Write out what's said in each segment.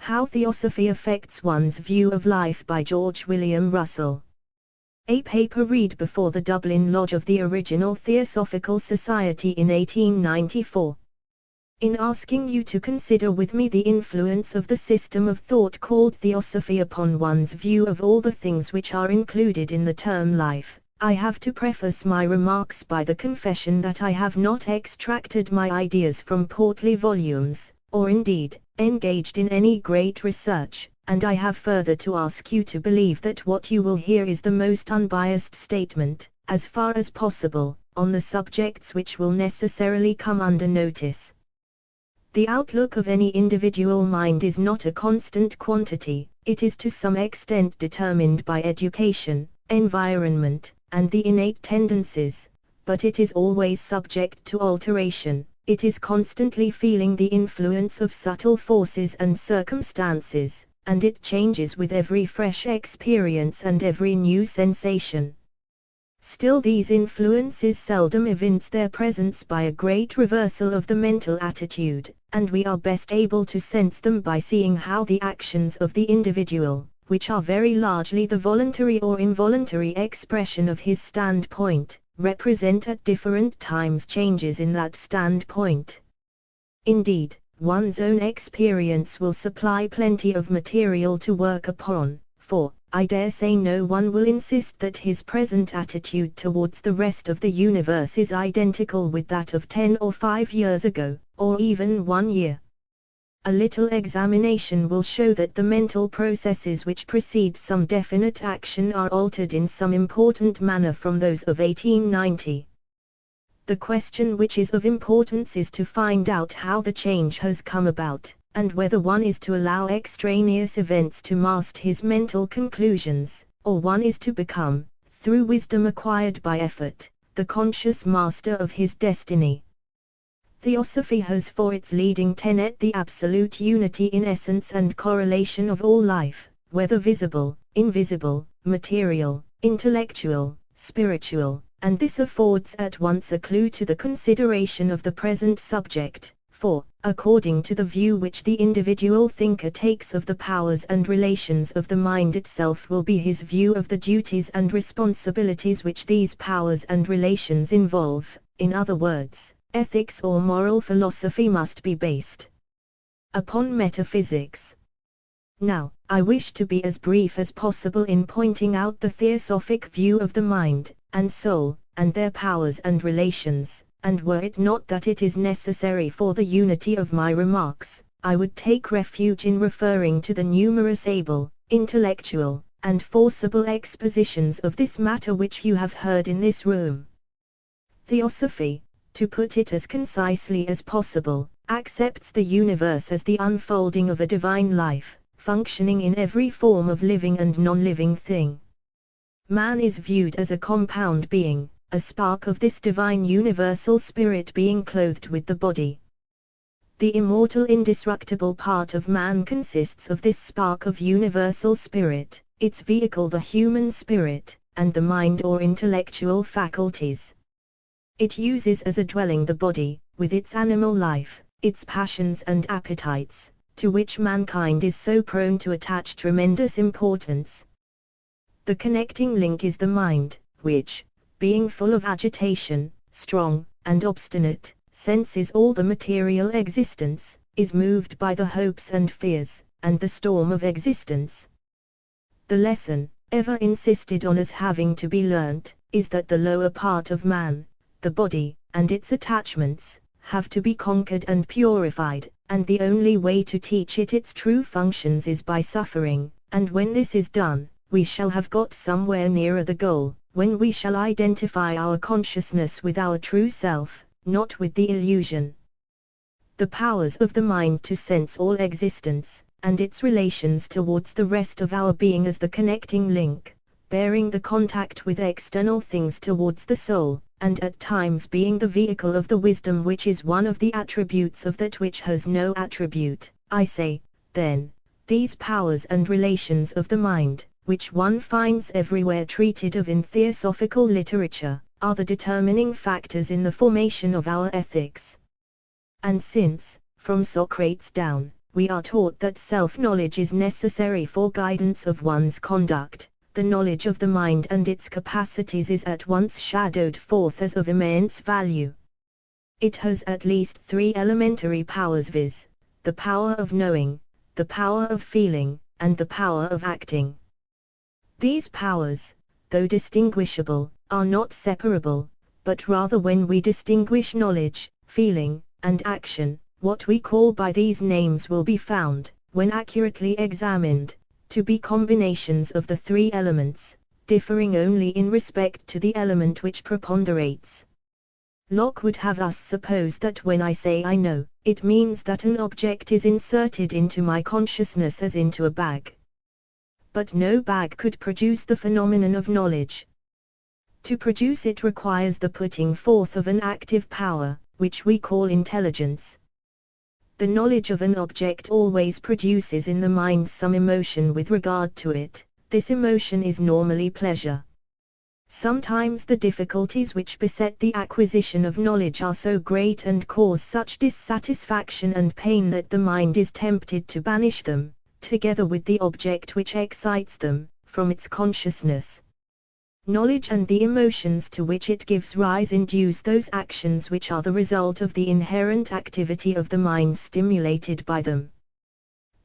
How Theosophy Affects One's View of Life by George William Russell. A paper read before the Dublin Lodge of the original Theosophical Society in 1894. In asking you to consider with me the influence of the system of thought called Theosophy upon one's view of all the things which are included in the term life, I have to preface my remarks by the confession that I have not extracted my ideas from portly volumes, or indeed, engaged in any great research, and I have further to ask you to believe that what you will hear is the most unbiased statement, as far as possible, on the subjects which will necessarily come under notice. The outlook of any individual mind is not a constant quantity, it is to some extent determined by education, environment, and the innate tendencies, but it is always subject to alteration, it is constantly feeling the influence of subtle forces and circumstances, and it changes with every fresh experience and every new sensation. Still these influences seldom evince their presence by a great reversal of the mental attitude, and we are best able to sense them by seeing how the actions of the individual, which are very largely the voluntary or involuntary expression of his standpoint, represent at different times changes in that standpoint. Indeed, one's own experience will supply plenty of material to work upon, for, I dare say no one will insist that his present attitude towards the rest of the universe is identical with that of 10 or 5 years ago, or even 1 year. A little examination will show that the mental processes which precede some definite action are altered in some important manner from those of 1890. The question which is of importance is to find out how the change has come about, and whether one is to allow extraneous events to mask his mental conclusions, or one is to become, through wisdom acquired by effort, the conscious master of his destiny. Theosophy has for its leading tenet the absolute unity in essence and correlation of all life, whether visible, invisible, material, intellectual, spiritual, and this affords at once a clue to the consideration of the present subject, for, according to the view which the individual thinker takes of the powers and relations of the mind itself will be his view of the duties and responsibilities which these powers and relations involve. In other words, ethics or moral philosophy must be based upon metaphysics. Now, I wish to be as brief as possible in pointing out the theosophic view of the mind, and soul, and their powers and relations, and were it not that it is necessary for the unity of my remarks, I would take refuge in referring to the numerous able, intellectual, and forcible expositions of this matter which you have heard in this room. Theosophy, to put it as concisely as possible, accepts the universe as the unfolding of a divine life, functioning in every form of living and non-living thing. Man is viewed as a compound being, a spark of this divine universal spirit being clothed with the body. The immortal indestructible part of man consists of this spark of universal spirit, its vehicle the human spirit, and the mind or intellectual faculties. It uses as a dwelling the body, with its animal life, its passions and appetites, to which mankind is so prone to attach tremendous importance. The connecting link is the mind, which, being full of agitation, strong, and obstinate, senses all the material existence, is moved by the hopes and fears, and the storm of existence. The lesson, ever insisted on as having to be learnt, is that the lower part of man, the body, and its attachments, have to be conquered and purified, and the only way to teach it its true functions is by suffering, and when this is done, we shall have got somewhere nearer the goal, when we shall identify our consciousness with our true self, not with the illusion. The powers of the mind to sense all existence, and its relations towards the rest of our being as the connecting link, bearing the contact with external things towards the soul, and at times being the vehicle of the wisdom which is one of the attributes of that which has no attribute. I say, then, these powers and relations of the mind, which one finds everywhere treated of in theosophical literature, are the determining factors in the formation of our ethics. And since, from Socrates down, we are taught that self-knowledge is necessary for guidance of one's conduct. The knowledge of the mind and its capacities is at once shadowed forth as of immense value. It has at least three elementary powers, viz., the power of knowing, the power of feeling, and the power of acting. These powers, though distinguishable, are not separable, but rather when we distinguish knowledge, feeling, and action, what we call by these names will be found, when accurately examined, to be combinations of the three elements, differing only in respect to the element which preponderates. Locke would have us suppose that when I say I know, it means that an object is inserted into my consciousness as into a bag. But no bag could produce the phenomenon of knowledge. To produce it requires the putting forth of an active power, which we call intelligence. The knowledge of an object always produces in the mind some emotion with regard to it. This emotion is normally pleasure. Sometimes the difficulties which beset the acquisition of knowledge are so great and cause such dissatisfaction and pain that the mind is tempted to banish them, together with the object which excites them, from its consciousness. Knowledge and the emotions to which it gives rise induce those actions which are the result of the inherent activity of the mind stimulated by them.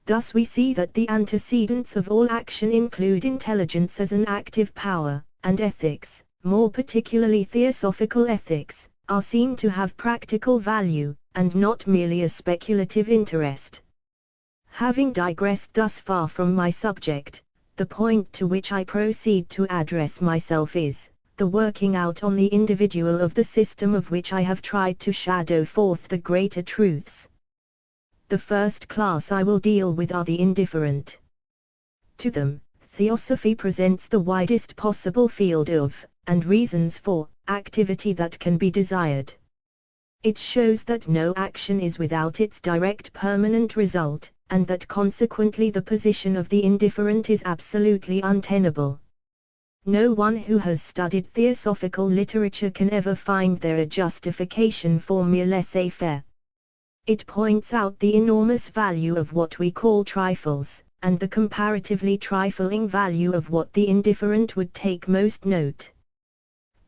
Thus we see that the antecedents of all action include intelligence as an active power, and ethics, more particularly theosophical ethics, are seen to have practical value, and not merely a speculative interest. Having digressed thus far from my subject, the point to which I proceed to address myself is the working out on the individual of the system of which I have tried to shadow forth the greater truths. The first class I will deal with are the indifferent. To them, Theosophy presents the widest possible field of, and reasons for, activity that can be desired. It shows that no action is without its direct permanent result, and that consequently the position of the indifferent is absolutely untenable. No one who has studied theosophical literature can ever find there a justification for mere laissez-faire. It points out the enormous value of what we call trifles, and the comparatively trifling value of what the indifferent would take most note.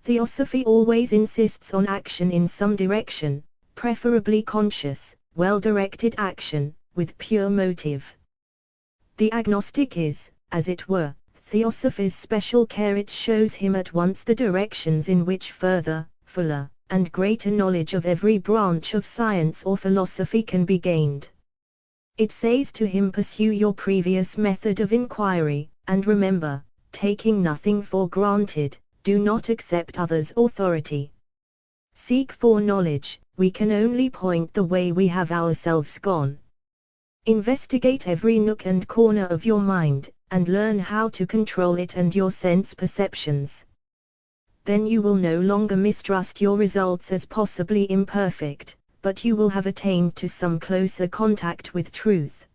Theosophy always insists on action in some direction, preferably conscious, well-directed action, with pure motive. The agnostic is, as it were, Theosophy's special care. It shows him at once the directions in which further, fuller, and greater knowledge of every branch of science or philosophy can be gained. It says to him, pursue your previous method of inquiry, and remember, taking nothing for granted, do not accept others' authority. Seek for knowledge, we can only point the way we have ourselves gone. Investigate every nook and corner of your mind, and learn how to control it and your sense perceptions. Then you will no longer mistrust your results as possibly imperfect, but you will have attained to some closer contact with truth.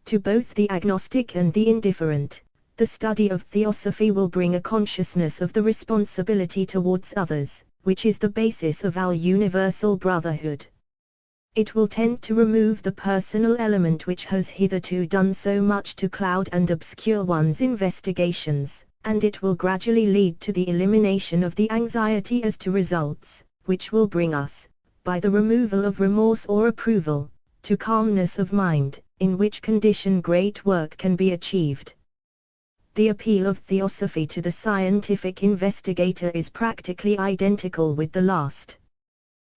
To both the agnostic and the indifferent, the study of Theosophy will bring a consciousness of the responsibility towards others, which is the basis of our universal brotherhood. It will tend to remove the personal element which has hitherto done so much to cloud and obscure one's investigations, and it will gradually lead to the elimination of the anxiety as to results, which will bring us, by the removal of remorse or approval, to calmness of mind, in which condition great work can be achieved. The appeal of Theosophy to the scientific investigator is practically identical with the last.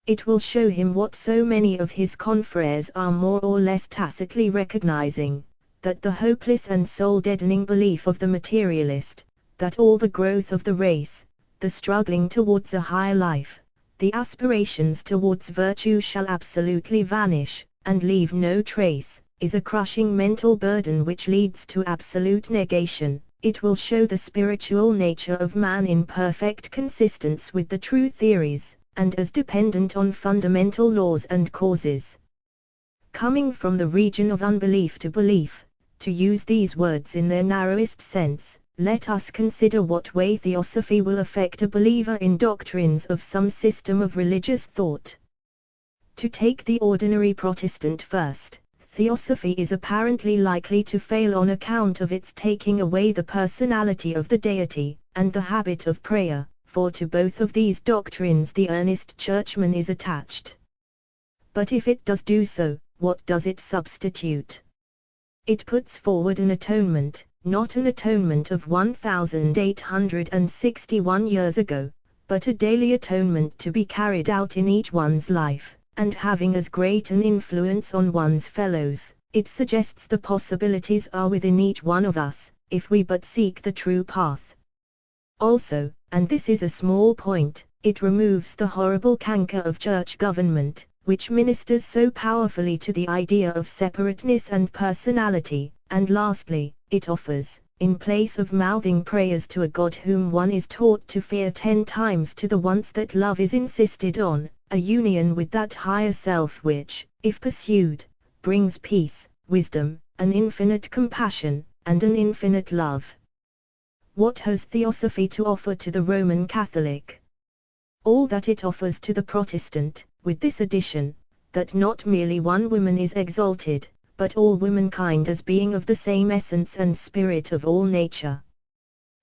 It will show him what so many of his confreres are more or less tacitly recognizing, that the hopeless and soul-deadening belief of the materialist, that all the growth of the race, the struggling towards a higher life, the aspirations towards virtue shall absolutely vanish, and leave no trace, is a crushing mental burden which leads to absolute negation. It will show the spiritual nature of man in perfect consistence with the true theories, and as dependent on fundamental laws and causes. Coming from the region of unbelief to belief, to use these words in their narrowest sense, let us consider what way Theosophy will affect a believer in doctrines of some system of religious thought. To take the ordinary Protestant first, Theosophy is apparently likely to fail on account of its taking away the personality of the deity, and the habit of prayer, for to both of these doctrines the earnest churchman is attached. But if it does do so, what does it substitute? It puts forward an atonement, not an atonement of 1861 years ago, but a daily atonement to be carried out in each one's life, and having as great an influence on one's fellows. It suggests the possibilities are within each one of us, if we but seek the true path. Also, and this is a small point, it removes the horrible canker of church government, which ministers so powerfully to the idea of separateness and personality, and lastly, it offers, in place of mouthing prayers to a God whom one is taught to fear 10 times to the once that love is insisted on, a union with that higher self which, if pursued, brings peace, wisdom, an infinite compassion, and an infinite love. What has Theosophy to offer to the Roman Catholic? All that it offers to the Protestant, with this addition, that not merely one woman is exalted, but all womankind as being of the same essence and spirit of all nature.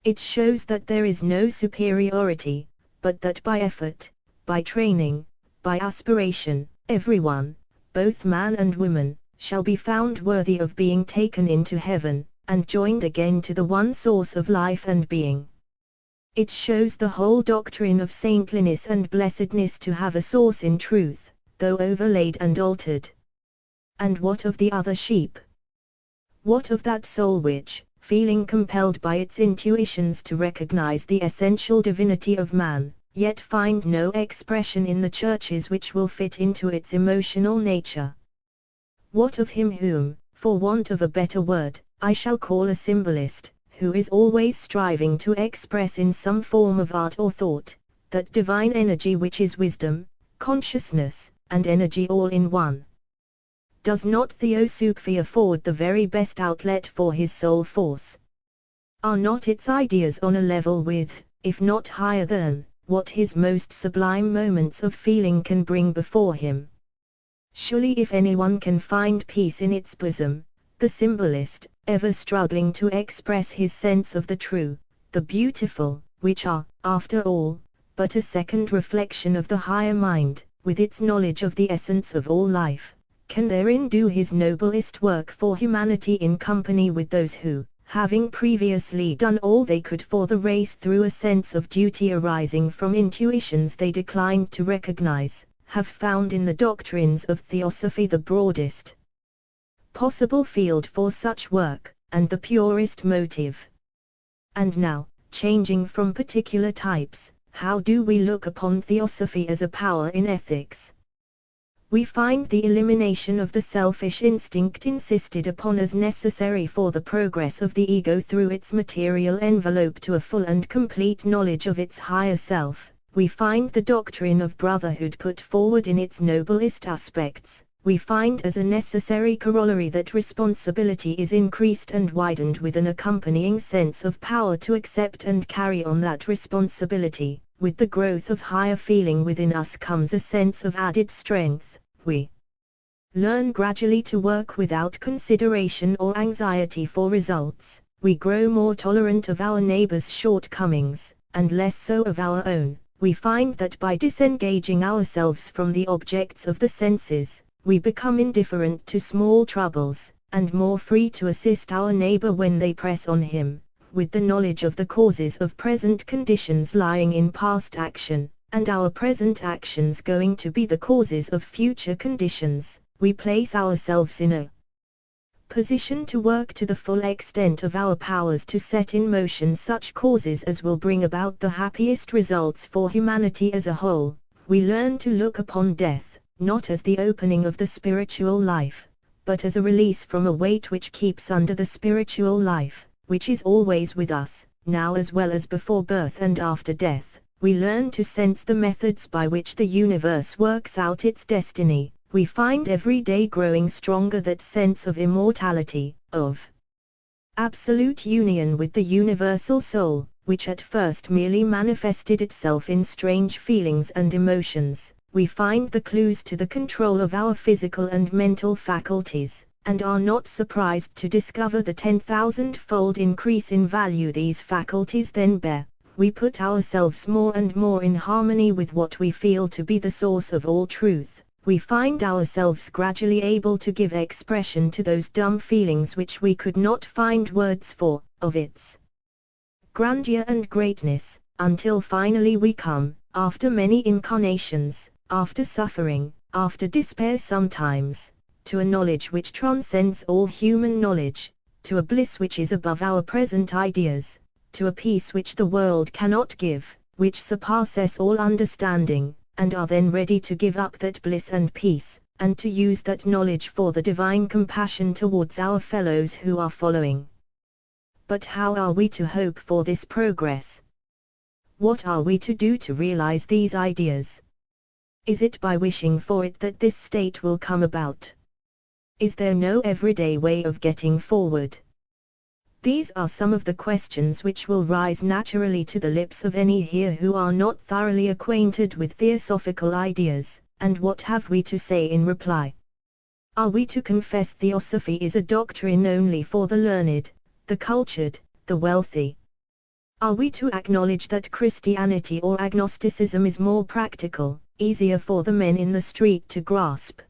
It shows that there is no superiority, but that by effort, by training, by aspiration, everyone, both man and woman, shall be found worthy of being taken into heaven, and joined again to the one source of life and being. It shows the whole doctrine of saintliness and blessedness to have a source in truth, though overlaid and altered. And what of the other sheep? What of that soul which, feeling compelled by its intuitions to recognize the essential divinity of man, yet find no expression in the churches which will fit into its emotional nature? What of him whom, for want of a better word, I shall call a symbolist, who is always striving to express in some form of art or thought, that divine energy which is wisdom, consciousness, and energy all in one? Does not Theosophy afford the very best outlet for his soul force? Are not its ideas on a level with, if not higher than, what his most sublime moments of feeling can bring before him? Surely if anyone can find peace in its bosom, the symbolist, ever struggling to express his sense of the true, the beautiful, which are, after all, but a second reflection of the higher mind, with its knowledge of the essence of all life, can therein do his noblest work for humanity in company with those who, having previously done all they could for the race through a sense of duty arising from intuitions they declined to recognize, have found in the doctrines of Theosophy the broadest possible field for such work, and the purest motive. And now, changing from particular types, how do we look upon Theosophy as a power in ethics? We find the elimination of the selfish instinct insisted upon as necessary for the progress of the ego through its material envelope to a full and complete knowledge of its higher self. We find the doctrine of brotherhood put forward in its noblest aspects. We find as a necessary corollary that responsibility is increased and widened with an accompanying sense of power to accept and carry on that responsibility. With the growth of higher feeling within us comes a sense of added strength. We learn gradually to work without consideration or anxiety for results. We grow more tolerant of our neighbor's shortcomings, and less so of our own. We find that by disengaging ourselves from the objects of the senses, we become indifferent to small troubles, and more free to assist our neighbor when they press on him, with the knowledge of the causes of present conditions lying in past action, and our present actions going to be the causes of future conditions. We place ourselves in a position to work to the full extent of our powers to set in motion such causes as will bring about the happiest results for humanity as a whole. We learn to look upon death, not as the opening of the spiritual life, but as a release from a weight which keeps under the spiritual life, which is always with us, now as well as before birth and after death. We learn to sense the methods by which the universe works out its destiny. We find every day growing stronger that sense of immortality, of absolute union with the universal soul, which at first merely manifested itself in strange feelings and emotions. We find the clues to the control of our physical and mental faculties, and are not surprised to discover the 10,000-fold increase in value these faculties then bear, we put ourselves more and more in harmony with what we feel to be the source of all truth. We find ourselves gradually able to give expression to those dumb feelings which we could not find words for, of its grandeur and greatness, until finally we come, after many incarnations, after suffering, after despair sometimes, to a knowledge which transcends all human knowledge, to a bliss which is above our present ideas, to a peace which the world cannot give, which surpasses all understanding, and are then ready to give up that bliss and peace, and to use that knowledge for the divine compassion towards our fellows who are following. But how are we to hope for this progress? What are we to do to realize these ideas? Is it by wishing for it that this state will come about? Is there no everyday way of getting forward? These are some of the questions which will rise naturally to the lips of any here who are not thoroughly acquainted with theosophical ideas, and what have we to say in reply? Are we to confess Theosophy is a doctrine only for the learned, the cultured, the wealthy? Are we to acknowledge that Christianity or agnosticism is more practical, easier for the men in the street to grasp?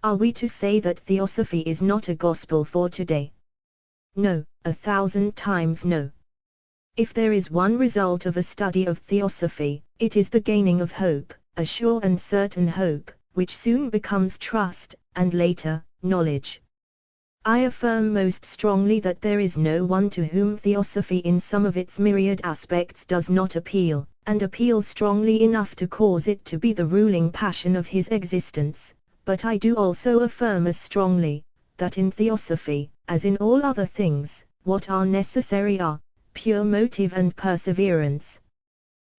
Are we to say that Theosophy is not a gospel for today? No, 1,000 times no. If there is one result of a study of Theosophy, it is the gaining of hope, a sure and certain hope, which soon becomes trust, and later, knowledge. I affirm most strongly that there is no one to whom Theosophy in some of its myriad aspects does not appeal, and appeal strongly enough to cause it to be the ruling passion of his existence, but I do also affirm as strongly, that in Theosophy, as in all other things, what are necessary are pure motive and perseverance.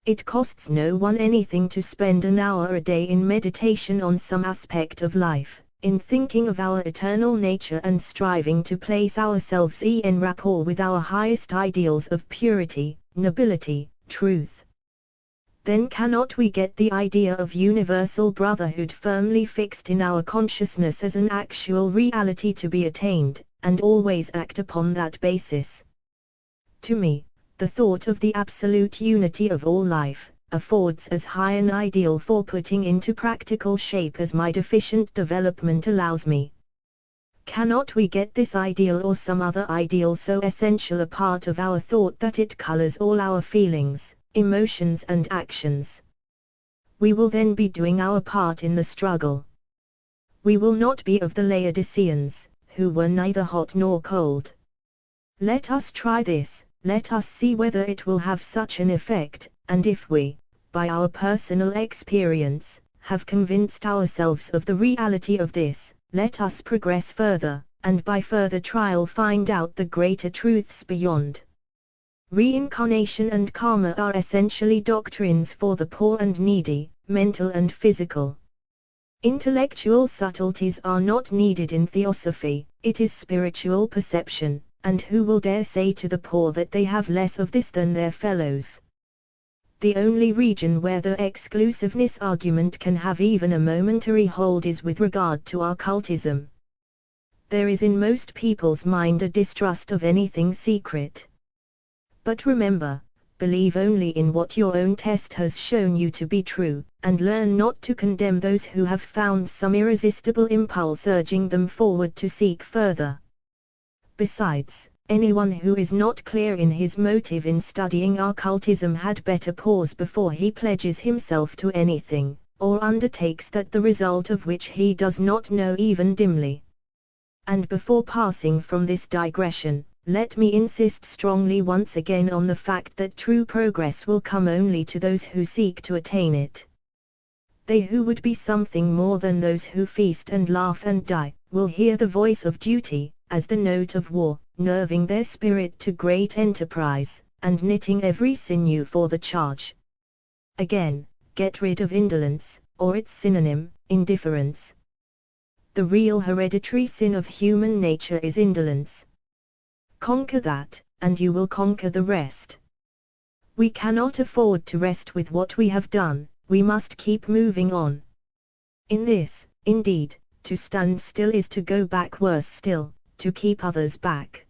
It costs no one anything to spend an hour a day in meditation on some aspect of life, in thinking of our eternal nature and striving to place ourselves en rapport with our highest ideals of purity, nobility, truth. Then cannot we get the idea of universal brotherhood firmly fixed in our consciousness as an actual reality to be attained, and always act upon that basis? To me, the thought of the absolute unity of all life, affords as high an ideal for putting into practical shape as my deficient development allows me. Cannot we get this ideal or some other ideal so essential a part of our thought that it colors all our feelings, emotions and actions? We will then be doing our part in the struggle. We will not be of the Laodiceans, who were neither hot nor cold. Let us try this, let us see whether it will have such an effect, and if we, by our personal experience, have convinced ourselves of the reality of this, let us progress further, and by further trial find out the greater truths beyond. Reincarnation and karma are essentially doctrines for the poor and needy, mental and physical. Intellectual subtleties are not needed in Theosophy, it is spiritual perception, and who will dare say to the poor that they have less of this than their fellows? The only region where the exclusiveness argument can have even a momentary hold is with regard to occultism. There is in most people's mind a distrust of anything secret. But remember, believe only in what your own test has shown you to be true, and learn not to condemn those who have found some irresistible impulse urging them forward to seek further. Besides, anyone who is not clear in his motive in studying occultism had better pause before he pledges himself to anything, or undertakes that the result of which he does not know even dimly. And before passing from this digression, let me insist strongly once again on the fact that true progress will come only to those who seek to attain it. They who would be something more than those who feast and laugh and die, will hear the voice of duty, as the note of war, nerving their spirit to great enterprise, and knitting every sinew for the charge. Again, get rid of indolence, or its synonym, indifference. The real hereditary sin of human nature is indolence. Conquer that, and you will conquer the rest. We cannot afford to rest with what we have done, we must keep moving on. In this, indeed, To stand still is to go back, worse still, to keep others back.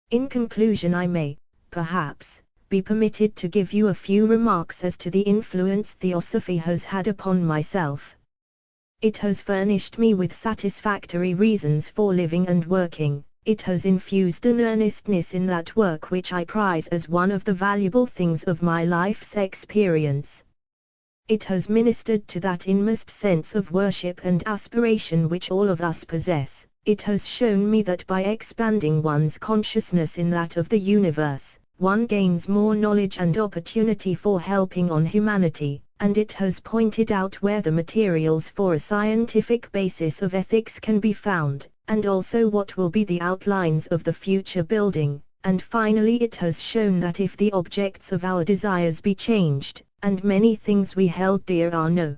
In conclusion, I may, perhaps, be permitted to give you a few remarks as to the influence Theosophy has had upon myself. It has furnished me with satisfactory reasons for living and working. It has infused an earnestness in that work which I prize as one of the valuable things of my life's experience. It has ministered to that inmost sense of worship and aspiration which all of us possess. It has shown me that by expanding one's consciousness in that of the universe, one gains more knowledge and opportunity for helping on humanity, and it has pointed out where the materials for a scientific basis of ethics can be found, and also what will be the outlines of the future building, and finally it has shown that if the objects of our desires be changed, and many things we held dear are no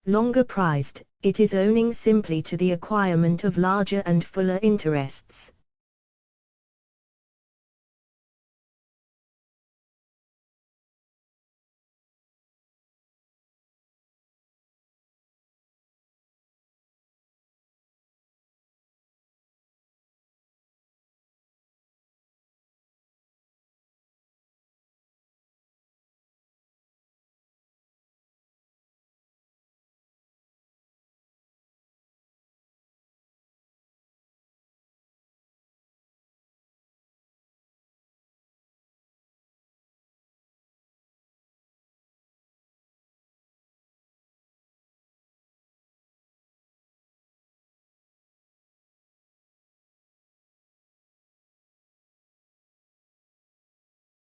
longer prized, it is owing simply to the acquirement of larger and fuller interests,